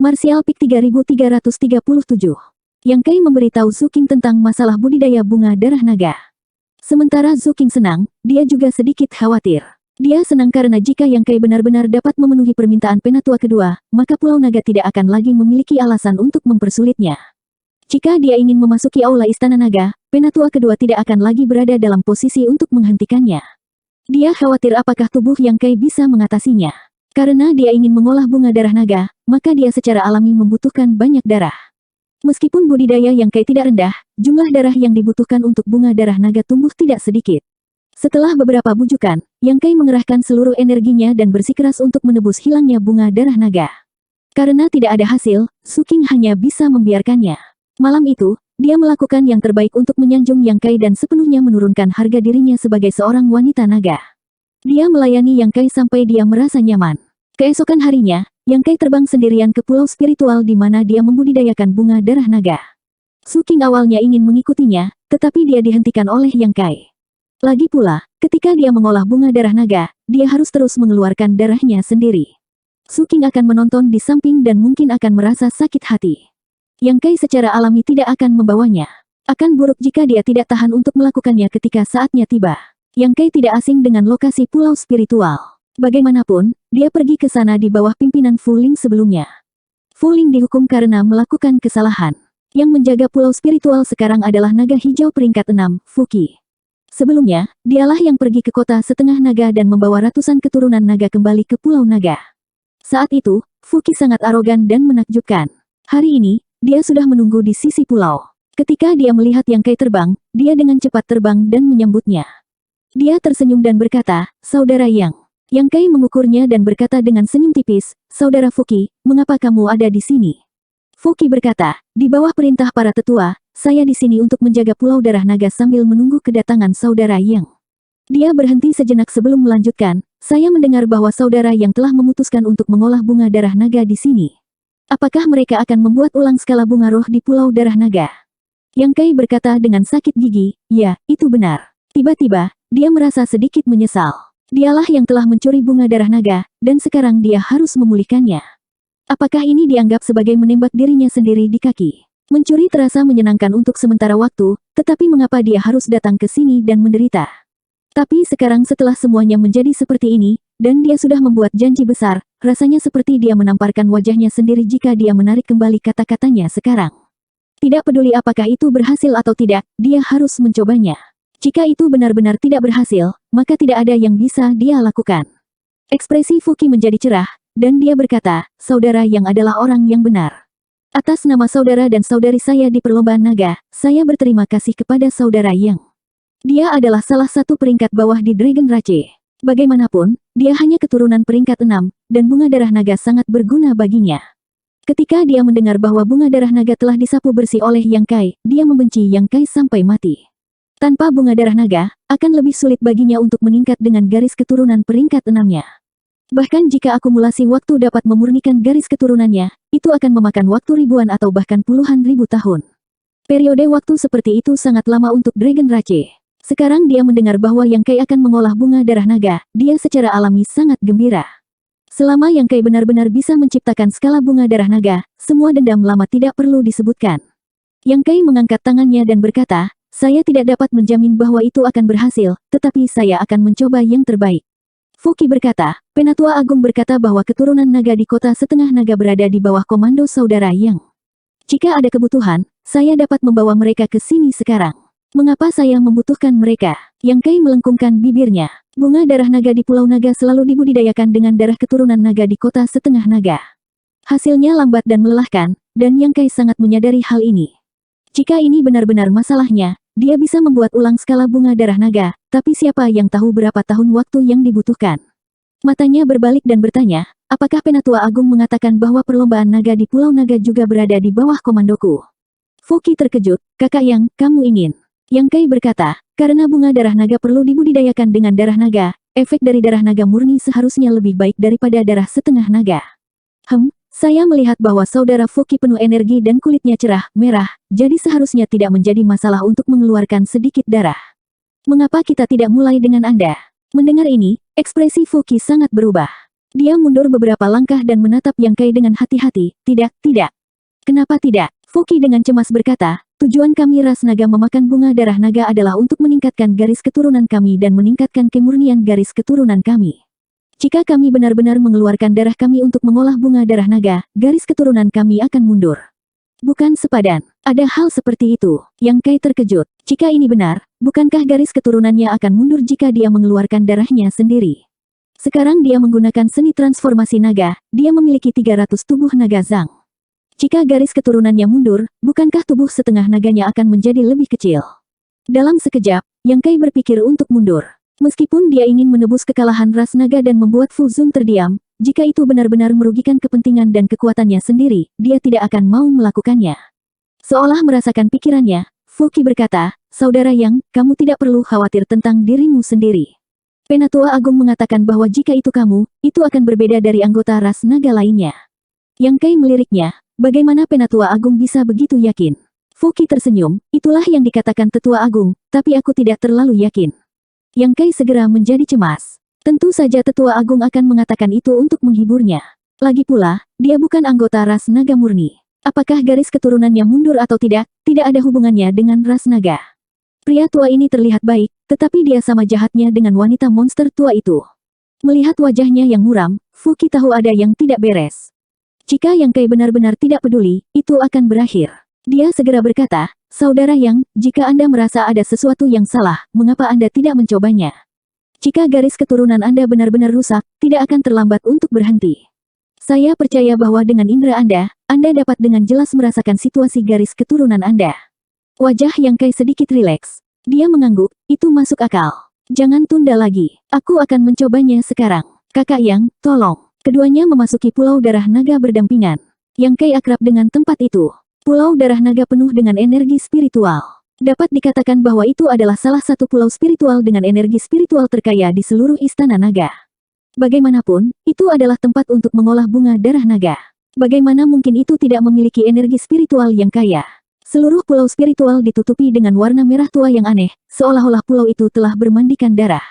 Martial Peak 3337. Yang Kai memberitahu Zuking tentang masalah budidaya bunga darah naga. Sementara Zuking senang, dia juga sedikit khawatir. Dia senang karena jika Yang Kai benar-benar dapat memenuhi permintaan penatua kedua, maka Pulau Naga tidak akan lagi memiliki alasan untuk mempersulitnya. Jika dia ingin memasuki aula Istana Naga, penatua kedua tidak akan lagi berada dalam posisi untuk menghentikannya. Dia khawatir apakah tubuh Yang Kai bisa mengatasinya. Karena dia ingin mengolah bunga darah naga, maka dia secara alami membutuhkan banyak darah. Meskipun budidaya Yang Kai tidak rendah, jumlah darah yang dibutuhkan untuk bunga darah naga tumbuh tidak sedikit. Setelah beberapa bujukan, Yang Kai mengerahkan seluruh energinya dan bersikeras untuk menebus hilangnya bunga darah naga. Karena tidak ada hasil, Zuking hanya bisa membiarkannya. Malam itu, dia melakukan yang terbaik untuk menyanjung Yang Kai dan sepenuhnya menurunkan harga dirinya sebagai seorang wanita naga. Dia melayani Yang Kai sampai dia merasa nyaman. Keesokan harinya, Yang Kai terbang sendirian ke pulau spiritual di mana dia membudidayakan bunga darah naga. Zuking awalnya ingin mengikutinya, tetapi dia dihentikan oleh Yang Kai. Lagi pula, ketika dia mengolah bunga darah naga, dia harus terus mengeluarkan darahnya sendiri. Zuking akan menonton di samping dan mungkin akan merasa sakit hati. Yang Kai secara alami tidak akan membawanya. Akan buruk jika dia tidak tahan untuk melakukannya ketika saatnya tiba. Yang Kai tidak asing dengan lokasi pulau spiritual. Bagaimanapun, dia pergi ke sana di bawah pimpinan Fu Ling sebelumnya. Fu Ling dihukum karena melakukan kesalahan. Yang menjaga pulau spiritual sekarang adalah naga hijau peringkat 6, Fuki. Sebelumnya, dialah yang pergi ke kota setengah naga dan membawa ratusan keturunan naga kembali ke pulau naga. Saat itu, Fuki sangat arogan dan menakjubkan. Hari ini, dia sudah menunggu di sisi pulau. Ketika dia melihat Yang Kai terbang, dia dengan cepat terbang dan menyambutnya. Dia tersenyum dan berkata, "Saudara Yang." Yang Kai mengukurnya dan berkata dengan senyum tipis, "Saudara Fuki, mengapa kamu ada di sini?" Fuki berkata, "Di bawah perintah para tetua, saya di sini untuk menjaga Pulau Darah Naga sambil menunggu kedatangan Saudara Yang." Dia berhenti sejenak sebelum melanjutkan, "Saya mendengar bahwa Saudara Yang telah memutuskan untuk mengolah bunga darah naga di sini. Apakah mereka akan membuat ulang skala bunga roh di Pulau Darah Naga?" Yang Kai berkata dengan sakit gigi, "Ya, itu benar." Tiba-tiba, dia merasa sedikit menyesal. Dialah yang telah mencuri bunga darah naga, dan sekarang dia harus memulihkannya. Apakah ini dianggap sebagai menembak dirinya sendiri di kaki? Mencuri terasa menyenangkan untuk sementara waktu, tetapi mengapa dia harus datang ke sini dan menderita? Tapi sekarang setelah semuanya menjadi seperti ini, dan dia sudah membuat janji besar, rasanya seperti dia menamparkan wajahnya sendiri jika dia menarik kembali kata-katanya sekarang. Tidak peduli apakah itu berhasil atau tidak, dia harus mencobanya. Jika itu benar-benar tidak berhasil, maka tidak ada yang bisa dia lakukan. Ekspresi Fuki menjadi cerah, dan dia berkata, "Saudara Yang adalah orang yang benar. Atas nama saudara dan saudari saya di perlombaan naga, saya berterima kasih kepada Saudara Yang. Dia adalah salah satu peringkat bawah di Dragon Rache. Bagaimanapun, dia hanya keturunan peringkat 6, dan bunga darah naga sangat berguna baginya." Ketika dia mendengar bahwa bunga darah naga telah disapu bersih oleh Yang Kai, dia membenci Yang Kai sampai mati. Tanpa bunga darah naga, akan lebih sulit baginya untuk meningkat dengan garis keturunan peringkat 6-nya. Bahkan jika akumulasi waktu dapat memurnikan garis keturunannya, itu akan memakan waktu ribuan atau bahkan puluhan ribu tahun. Periode waktu seperti itu sangat lama untuk Dragon Rache. Sekarang dia mendengar bahwa Yang Kai akan mengolah bunga darah naga, dia secara alami sangat gembira. Selama Yang Kai benar-benar bisa menciptakan skala bunga darah naga, semua dendam lama tidak perlu disebutkan. Yang Kai mengangkat tangannya dan berkata, "Saya tidak dapat menjamin bahwa itu akan berhasil, tetapi saya akan mencoba yang terbaik." Fuki berkata, "Penatua Agung berkata bahwa keturunan naga di kota setengah naga berada di bawah komando Saudara Yang. Jika ada kebutuhan, saya dapat membawa mereka ke sini sekarang. Mengapa saya membutuhkan mereka?" Yang Kai melengkungkan bibirnya. Bunga darah naga di Pulau Naga selalu dibudidayakan dengan darah keturunan naga di kota setengah naga. Hasilnya lambat dan melelahkan, dan Yang Kai sangat menyadari hal ini. Jika ini benar-benar masalahnya, dia bisa membuat ulang skala bunga darah naga, tapi siapa yang tahu berapa tahun waktu yang dibutuhkan? Matanya berbalik dan bertanya, "Apakah Penatua Agung mengatakan bahwa perlombaan naga di Pulau Naga juga berada di bawah komandoku?" Fuki terkejut, "Kakak Yang, kamu ingin?" Yang Kai berkata, "Karena bunga darah naga perlu dibudidayakan dengan darah naga, efek dari darah naga murni seharusnya lebih baik daripada darah setengah naga." Saya melihat bahwa saudara Fuki penuh energi dan kulitnya cerah, merah, jadi seharusnya tidak menjadi masalah untuk mengeluarkan sedikit darah. Mengapa kita tidak mulai dengan Anda? Mendengar ini, ekspresi Fuki sangat berubah. Dia mundur beberapa langkah dan menatap Yang Kai dengan hati-hati. Tidak, tidak. Kenapa tidak? Fuki dengan cemas berkata, tujuan kami ras naga memakan bunga darah naga adalah untuk meningkatkan garis keturunan kami dan meningkatkan kemurnian garis keturunan kami. Jika kami benar-benar mengeluarkan darah kami untuk mengolah bunga darah naga, garis keturunan kami akan mundur. Bukan sepadan. Ada hal seperti itu. Yang Kai terkejut. Jika ini benar, bukankah garis keturunannya akan mundur jika dia mengeluarkan darahnya sendiri? Sekarang dia menggunakan seni transformasi naga, dia memiliki 300 tubuh naga Zhang. Jika garis keturunannya mundur, bukankah tubuh setengah naganya akan menjadi lebih kecil? Dalam sekejap, Yang Kai berpikir untuk mundur. Meskipun dia ingin menebus kekalahan ras naga dan membuat Fu Zun terdiam, jika itu benar-benar merugikan kepentingan dan kekuatannya sendiri, dia tidak akan mau melakukannya. Seolah merasakan pikirannya, Fuki berkata, Saudara Yang, kamu tidak perlu khawatir tentang dirimu sendiri. Penatua Agung mengatakan bahwa jika itu kamu, itu akan berbeda dari anggota ras naga lainnya. Yang Kai meliriknya, bagaimana Penatua Agung bisa begitu yakin? Fuki tersenyum, itulah yang dikatakan Tetua Agung, tapi aku tidak terlalu yakin. Yang Kai segera menjadi cemas. Tentu saja Tetua Agung akan mengatakan itu untuk menghiburnya. Lagi pula, dia bukan anggota ras naga murni. Apakah garis keturunannya mundur atau tidak ada hubungannya dengan ras naga. Pria tua ini terlihat baik, tetapi dia sama jahatnya dengan wanita monster tua itu. Melihat wajahnya yang muram, Fuki tahu ada yang tidak beres. Jika Yang Kai benar-benar tidak peduli, itu akan berakhir. Dia segera berkata, Saudara Yang, jika Anda merasa ada sesuatu yang salah, mengapa Anda tidak mencobanya? Jika garis keturunan Anda benar-benar rusak, tidak akan terlambat untuk berhenti. Saya percaya bahwa dengan indera Anda dapat dengan jelas merasakan situasi garis keturunan Anda. Wajah Yang Kai sedikit rileks. Dia mengangguk, itu masuk akal. Jangan tunda lagi, aku akan mencobanya sekarang. Kakak Yang, tolong. Keduanya memasuki Pulau Darah Naga berdampingan. Yang Kai akrab dengan tempat itu. Pulau Darah Naga penuh dengan energi spiritual. Dapat dikatakan bahwa itu adalah salah satu pulau spiritual dengan energi spiritual terkaya di seluruh Istana Naga. Bagaimanapun, itu adalah tempat untuk mengolah bunga darah naga. Bagaimana mungkin itu tidak memiliki energi spiritual yang kaya? Seluruh pulau spiritual ditutupi dengan warna merah tua yang aneh, seolah-olah pulau itu telah bermandikan darah.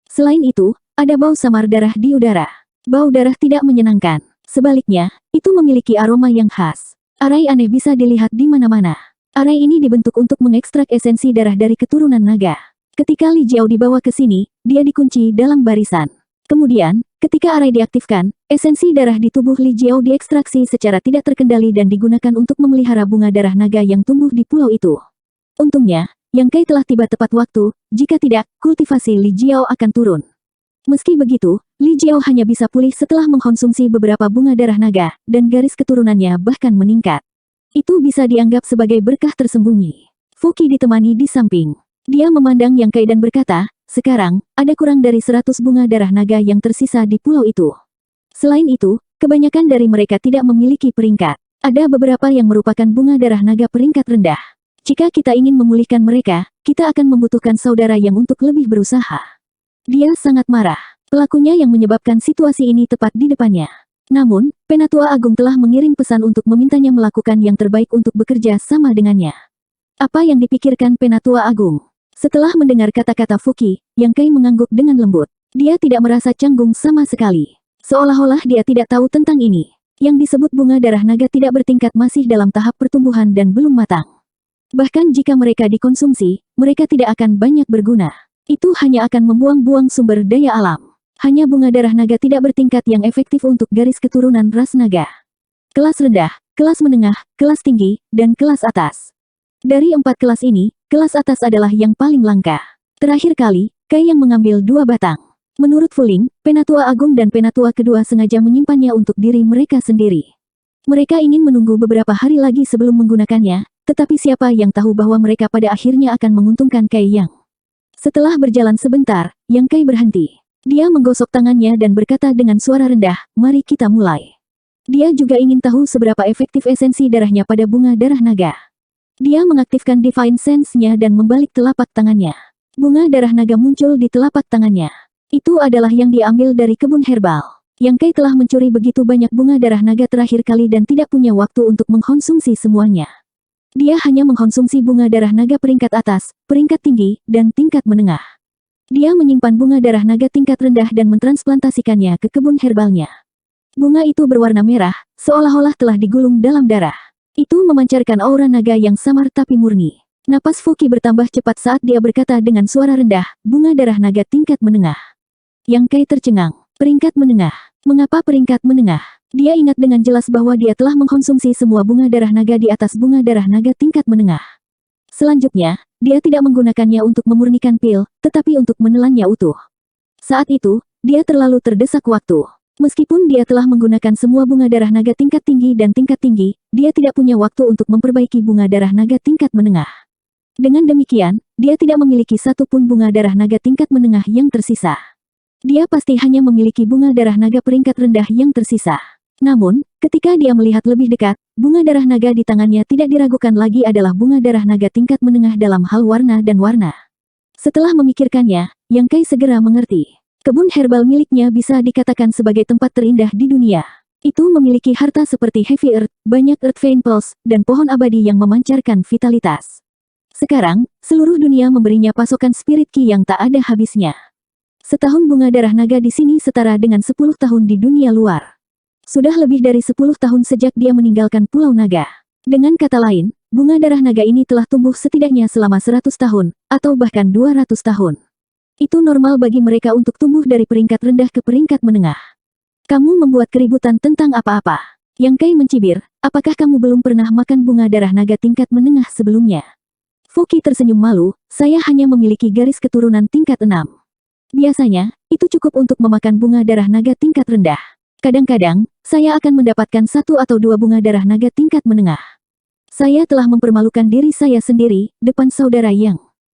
Selain itu, ada bau samar darah di udara. Bau darah tidak menyenangkan. Sebaliknya, itu memiliki aroma yang khas. Arai aneh bisa dilihat di mana-mana. Arai ini dibentuk untuk mengekstrak esensi darah dari keturunan naga. Ketika Li Jiao dibawa ke sini, dia dikunci dalam barisan. Kemudian, ketika arai diaktifkan, esensi darah di tubuh Li Jiao diekstraksi secara tidak terkendali dan digunakan untuk memelihara bunga darah naga yang tumbuh di pulau itu. Untungnya, Yang Kai telah tiba tepat waktu, jika tidak, kultivasi Li Jiao akan turun. Meski begitu, Li Jiao hanya bisa pulih setelah mengkonsumsi beberapa bunga darah naga, dan garis keturunannya bahkan meningkat. Itu bisa dianggap sebagai berkah tersembunyi. Fuki ditemani di samping. Dia memandang Yang Kai dan berkata, sekarang, ada kurang dari 100 bunga darah naga yang tersisa di pulau itu. Selain itu, kebanyakan dari mereka tidak memiliki peringkat. Ada beberapa yang merupakan bunga darah naga peringkat rendah. Jika kita ingin memulihkan mereka, kita akan membutuhkan saudara yang untuk lebih berusaha. Dia sangat marah. Pelakunya yang menyebabkan situasi ini tepat di depannya. Namun, Penatua Agung telah mengirim pesan untuk memintanya melakukan yang terbaik untuk bekerja sama dengannya. Apa yang dipikirkan Penatua Agung? Setelah mendengar kata-kata Fuki, Yang Kai mengangguk dengan lembut. Dia tidak merasa canggung sama sekali. Seolah-olah dia tidak tahu tentang ini. Yang disebut bunga darah naga tidak bertingkat masih dalam tahap pertumbuhan dan belum matang. Bahkan jika mereka dikonsumsi, mereka tidak akan banyak berguna. Itu hanya akan membuang-buang sumber daya alam. Hanya bunga darah naga tidak bertingkat yang efektif untuk garis keturunan ras naga. Kelas rendah, kelas menengah, kelas tinggi, dan kelas atas. Dari 4 kelas ini, kelas atas adalah yang paling langka. Terakhir kali, Kai yang mengambil 2 batang. Menurut Fuling, Penatua Agung dan Penatua kedua sengaja menyimpannya untuk diri mereka sendiri. Mereka ingin menunggu beberapa hari lagi sebelum menggunakannya, tetapi siapa yang tahu bahwa mereka pada akhirnya akan menguntungkan Kai Yang. Setelah berjalan sebentar, Yang Kai berhenti. Dia menggosok tangannya dan berkata dengan suara rendah, mari kita mulai. Dia juga ingin tahu seberapa efektif esensi darahnya pada bunga darah naga. Dia mengaktifkan Divine Sense-nya dan membalik telapak tangannya. Bunga darah naga muncul di telapak tangannya. Itu adalah yang diambil dari kebun herbal. Yang Kai telah mencuri begitu banyak bunga darah naga terakhir kali dan tidak punya waktu untuk mengkonsumsi semuanya. Dia hanya mengkonsumsi bunga darah naga peringkat atas, peringkat tinggi, dan tingkat menengah. Dia menyimpan bunga darah naga tingkat rendah dan mentransplantasikannya ke kebun herbalnya. Bunga itu berwarna merah, seolah-olah telah digulung dalam darah. Itu memancarkan aura naga yang samar tapi murni. Napas Fuki bertambah cepat saat dia berkata dengan suara rendah, bunga darah naga tingkat menengah. Yang Kai tercengang. Peringkat menengah. Mengapa peringkat menengah? Dia ingat dengan jelas bahwa dia telah mengkonsumsi semua bunga darah naga di atas bunga darah naga tingkat menengah. Selanjutnya, dia tidak menggunakannya untuk memurnikan pil, tetapi untuk menelannya utuh. Saat itu, dia terlalu terdesak waktu. Meskipun dia telah menggunakan semua bunga darah naga tingkat tinggi dan tingkat tinggi, dia tidak punya waktu untuk memperbaiki bunga darah naga tingkat menengah. Dengan demikian, dia tidak memiliki satu pun bunga darah naga tingkat menengah yang tersisa. Dia pasti hanya memiliki bunga darah naga peringkat rendah yang tersisa. Namun, ketika dia melihat lebih dekat, bunga darah naga di tangannya tidak diragukan lagi adalah bunga darah naga tingkat menengah dalam hal warna dan warna. Setelah memikirkannya, Yang Kai segera mengerti. Kebun herbal miliknya bisa dikatakan sebagai tempat terindah di dunia. Itu memiliki harta seperti Heavy Earth, banyak Earth Vein Pulse, dan pohon abadi yang memancarkan vitalitas. Sekarang, seluruh dunia memberinya pasokan spirit ki yang tak ada habisnya. Setahun bunga darah naga di sini setara dengan 10 tahun di dunia luar. Sudah lebih dari 10 tahun sejak dia meninggalkan Pulau Naga. Dengan kata lain, bunga darah naga ini telah tumbuh setidaknya selama 100 tahun, atau bahkan 200 tahun. Itu normal bagi mereka untuk tumbuh dari peringkat rendah ke peringkat menengah. Kamu membuat keributan tentang apa-apa. Yang Kai mencibir, apakah kamu belum pernah makan bunga darah naga tingkat menengah sebelumnya? Fuki tersenyum malu, saya hanya memiliki garis keturunan tingkat 6. Biasanya, itu cukup untuk memakan bunga darah naga tingkat rendah. Kadang-kadang, saya akan mendapatkan 1 atau 2 bunga darah naga tingkat menengah. Saya telah mempermalukan diri saya sendiri, depan saudara Yang.